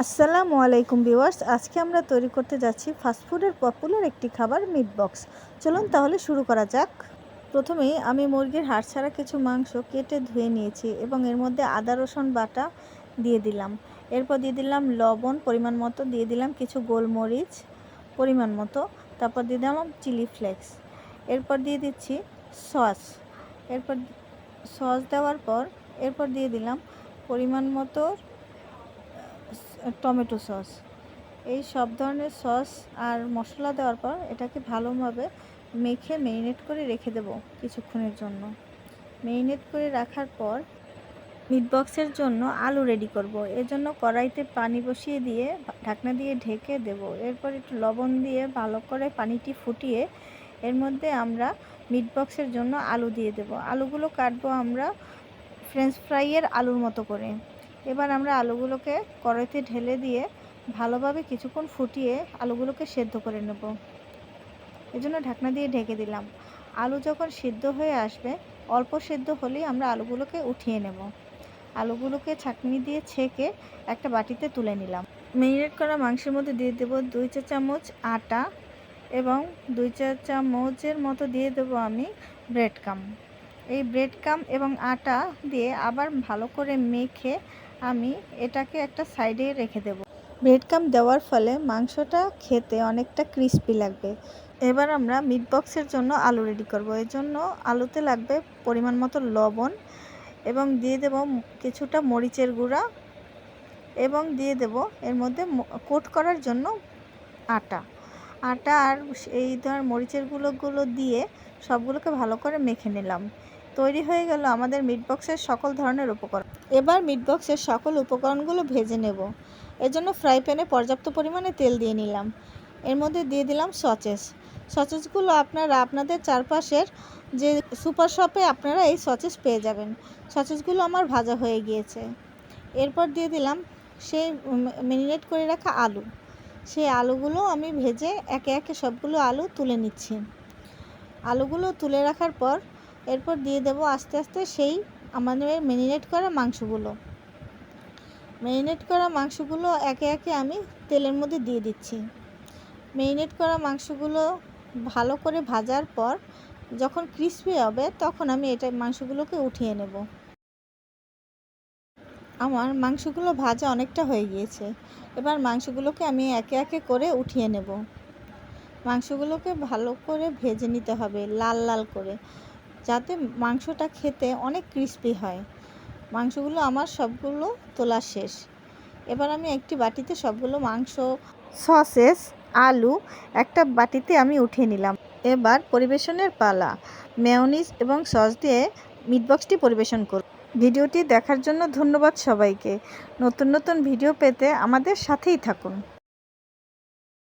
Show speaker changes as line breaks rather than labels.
আসসালামু আলাইকুম ভিউয়ার্স, আজকে আমরা তৈরি করতে যাচ্ছি ফাস্টফুডের পপুলার একটি খাবার মিট বক্স। চলুন তাহলে শুরু করা যাক। প্রথমেই আমি মুরগির হাড় ছাড়া কিছু মাংস কেটে ধুয়ে নিয়েছি এবং এর মধ্যে আদা রসুন বাটা দিয়ে দিলাম। এরপর দিয়ে দিলাম লবণ পরিমাণ মতো, দিয়ে দিলাম কিছু গোলমরিচ পরিমাণ মতো, তারপর দিয়ে দিলাম চিলি ফ্লেক্স, এরপর দিয়ে দিচ্ছি সস। এরপর সস দেওয়ার পর এরপর দিয়ে দিলাম পরিমাণ মতো টমেটো সস। এই সব ধরনের সস আর মশলা দেওয়ার পর এটাকে ভালোভাবে মেখে ম্যারিনেট করে রেখে দেব কিছুক্ষণের জন্য। ম্যারিনেট করে রাখার পর মিট বক্সের জন্য আলু রেডি করব। এর জন্য কড়াইতে পানি বসিয়ে দিয়ে ঢাকনা দিয়ে ঢেকে দেব। এরপর একটু লবণ দিয়ে ভালো করে পানিটি ফুটিয়ে এর মধ্যে আমরা মিট বক্সের জন্য আলু দিয়ে দেব। আলুগুলো কাটবো আমরা ফ্রেঞ্চ ফ্রাইয়ের আলুর মতো করে। এবার আমরা আলুগুলোকে কড়াইতে ঢেলে দিয়ে ভালোভাবে কিছুক্ষণ ফুটিয়ে আলুগুলোকে সেদ্ধ করে নেব। এজন্য ঢাকনা দিয়ে ঢেকে দিলাম। আলু যখন সিদ্ধ হয়ে আসবে, অল্প সেদ্ধ হলেই আমরা আলুগুলোকে উঠিয়ে নেব। আলুগুলোকে ছাঁকনি দিয়ে ছেঁকে একটা বাটিতে তুলে নিলাম। ম্যারিনেট করা মাংসের মধ্যে দিয়ে দেব 2 চা চামচ আটা এবং 2 চা চামচের মতো দিয়ে দেব আমি ব্রেড ক্রাম্ব। এই ব্রেড ক্রাম্ব এবং আটা দিয়ে আবার ভালো করে মেখে আমি এটাকে একটা সাইডে রেখে দেব। ব্রেড ক্রাম্ব দেওয়ার ফলে মাংসটা খেতে অনেকটা ক্রিস্পি লাগবে। এবার আমরা মিট বক্সের জন্য আলু রেডি করব। এর জন্য আলুতে লাগবে পরিমাণ মতো লবণ এবং দিয়ে দেব কিছুটা মরিচের গুঁড়া এবং দিয়ে দেব এর মধ্যে কোট করার জন্য আটা আর এই ধর মরিচের গুঁড়োগুলো দিয়ে সবগুলোকে ভালো করে মেখে নিলাম। তৈরি হয়ে গেল আমাদের মিট বক্সের সকল ধরনের উপকরণ। এবার মিট বক্সের সকল উপকরণগুলো ভেজে নেব। এর জন্য ফ্রাই প্যানে পর্যাপ্ত পরিমাণে তেল দিয়ে নিলাম। এর মধ্যে দিয়ে দিলাম সসেসগুলো আপনারা আপনাদের চারপাশের যে সুপার শপে আপনারা এই সসেস পেয়ে যাবেন। সসেসগুলো আমার ভাজা হয়ে গিয়েছে। এরপর দিয়ে দিলাম সেই ম্যারিনেট করে রাখা আলু। সেই আলুগুলো আমি ভেজে একে একে সবগুলো আলু তুলে নিচ্ছি। আলুগুলো তুলে রাখার পর এরপর দিয়ে দেব আস্তে আস্তে সেই আমাদের ম্যারিনেট করা মাংসগুলো একে একে আমি তেলের মধ্যে দিয়ে দিচ্ছি। ম্যারিনেট করা মাংসগুলো ভালো করে ভাজার পর যখন ক্রিস্পি হবে তখন আমি মাংসগুলোকে উঠিয়ে নেব। আমার মাংসগুলো ভাজা অনেকটা হয়ে গিয়েছে। এবার মাংসগুলোকে আমি একে একে করে উঠিয়ে নেব। মাংসগুলোকে ভালো করে ভেজে নিতে হবে লাল লাল করে, যাতে মাংসটা খেতে অনেক ক্রিস্পি হয়। মাংসগুলো আমার সবগুলো তোলা শেষ। এবার আমি একটি বাটিতে সবগুলো মাংস, সসেস, আলু একটা বাটিতে আমি উঠিয়ে নিলাম। এবার পরিবেশনের পালা। মেয়োনিজ এবং সস দিয়ে মিট বক্সটি পরিবেশন করুন। ভিডিওটি দেখার জন্য ধন্যবাদ সবাইকে। নতুন নতুন ভিডিও পেতে আমাদের সাথেই থাকুন।